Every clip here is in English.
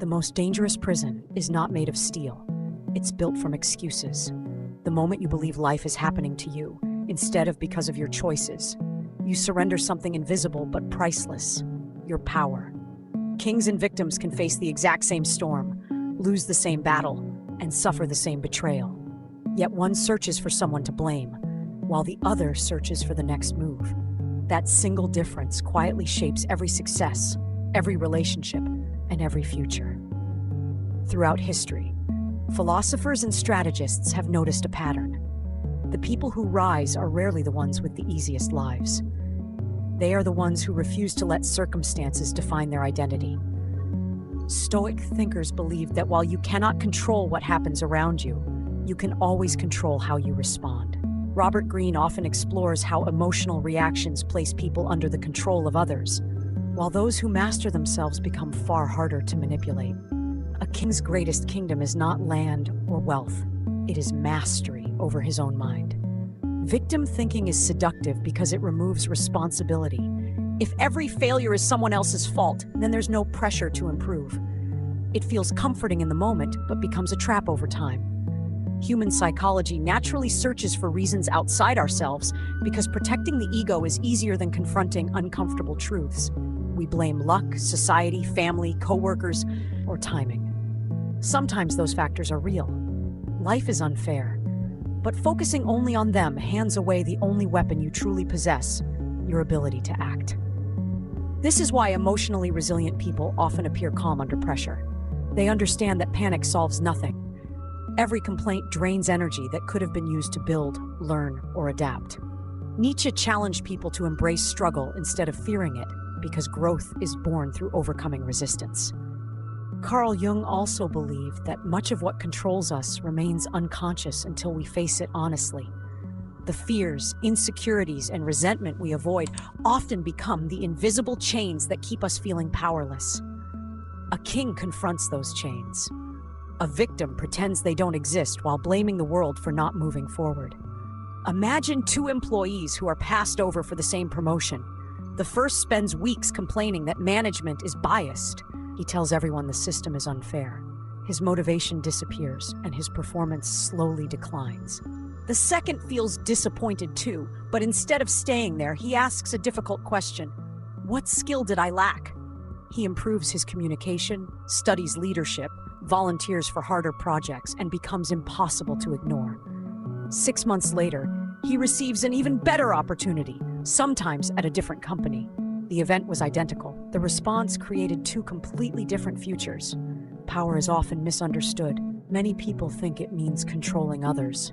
The most dangerous prison is not made of steel. It's built from excuses. The moment you believe life is happening to you, instead of because of your choices, you surrender something invisible but priceless: your power. Kings and victims can face the exact same storm, lose the same battle, and suffer the same betrayal. Yet one searches for someone to blame, while the other searches for the next move. That single difference quietly shapes every success, every relationship, and every future. Throughout history, philosophers and strategists have noticed a pattern. The people who rise are rarely the ones with the easiest lives. They are the ones who refuse to let circumstances define their identity. Stoic thinkers believed that while you cannot control what happens around you, you can always control how you respond. Robert Greene often explores how emotional reactions place people under the control of others, while those who master themselves become far harder to manipulate. A king's greatest kingdom is not land or wealth. It is mastery over his own mind. Victim thinking is seductive because it removes responsibility. If every failure is someone else's fault, then there's no pressure to improve. It feels comforting in the moment, but becomes a trap over time. Human psychology naturally searches for reasons outside ourselves because protecting the ego is easier than confronting uncomfortable truths. We blame luck, society, family, coworkers, or timing. Sometimes those factors are real. Life is unfair, but focusing only on them hands away the only weapon you truly possess: your ability to act. This is why emotionally resilient people often appear calm under pressure. They understand that panic solves nothing. Every complaint drains energy that could have been used to build, learn, or adapt. Nietzsche challenged people to embrace struggle instead of fearing it, because growth is born through overcoming resistance. Carl Jung also believed that much of what controls us remains unconscious until we face it honestly. The fears, insecurities, and resentment we avoid often become the invisible chains that keep us feeling powerless. A king confronts those chains. A victim pretends they don't exist while blaming the world for not moving forward. Imagine two employees who are passed over for the same promotion. The first spends weeks complaining that management is biased. He tells everyone the system is unfair. His motivation disappears, and his performance slowly declines. The second feels disappointed too, but instead of staying there, he asks a difficult question: what skill did I lack? He improves his communication, studies leadership, volunteers for harder projects, and becomes impossible to ignore. 6 months later, he receives an even better opportunity, sometimes at a different company. The event was identical. The response created two completely different futures. Power is often misunderstood. Many people think it means controlling others.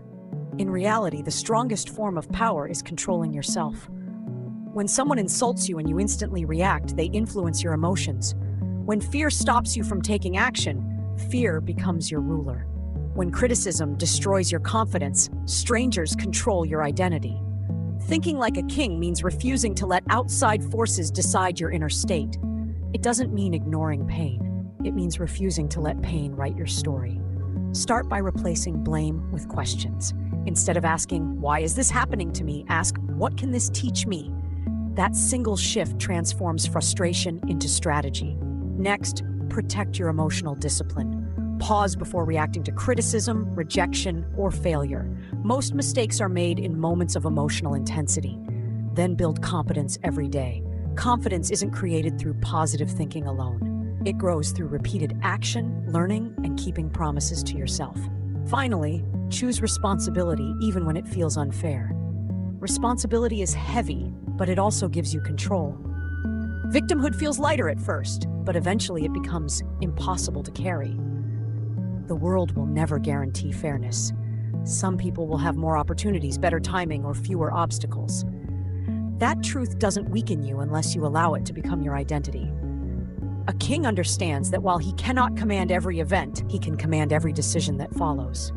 In reality, the strongest form of power is controlling yourself. When someone insults you and you instantly react, they influence your emotions. When fear stops you from taking action, fear becomes your ruler. When criticism destroys your confidence, strangers control your identity. Thinking like a king means refusing to let outside forces decide your inner state. It doesn't mean ignoring pain. It means refusing to let pain write your story. Start by replacing blame with questions. Instead of asking, "Why is this happening to me?" ask, "What can this teach me?" That single shift transforms frustration into strategy. Next, protect your emotional discipline. Pause before reacting to criticism, rejection, or failure. Most mistakes are made in moments of emotional intensity. Then build competence every day. Confidence isn't created through positive thinking alone. It grows through repeated action, learning, and keeping promises to yourself. Finally, choose responsibility even when it feels unfair. Responsibility is heavy, but it also gives you control. Victimhood feels lighter at first, but eventually it becomes impossible to carry. The world will never guarantee fairness. Some people will have more opportunities, better timing, or fewer obstacles. That truth doesn't weaken you unless you allow it to become your identity. A king understands that while he cannot command every event, he can command every decision that follows.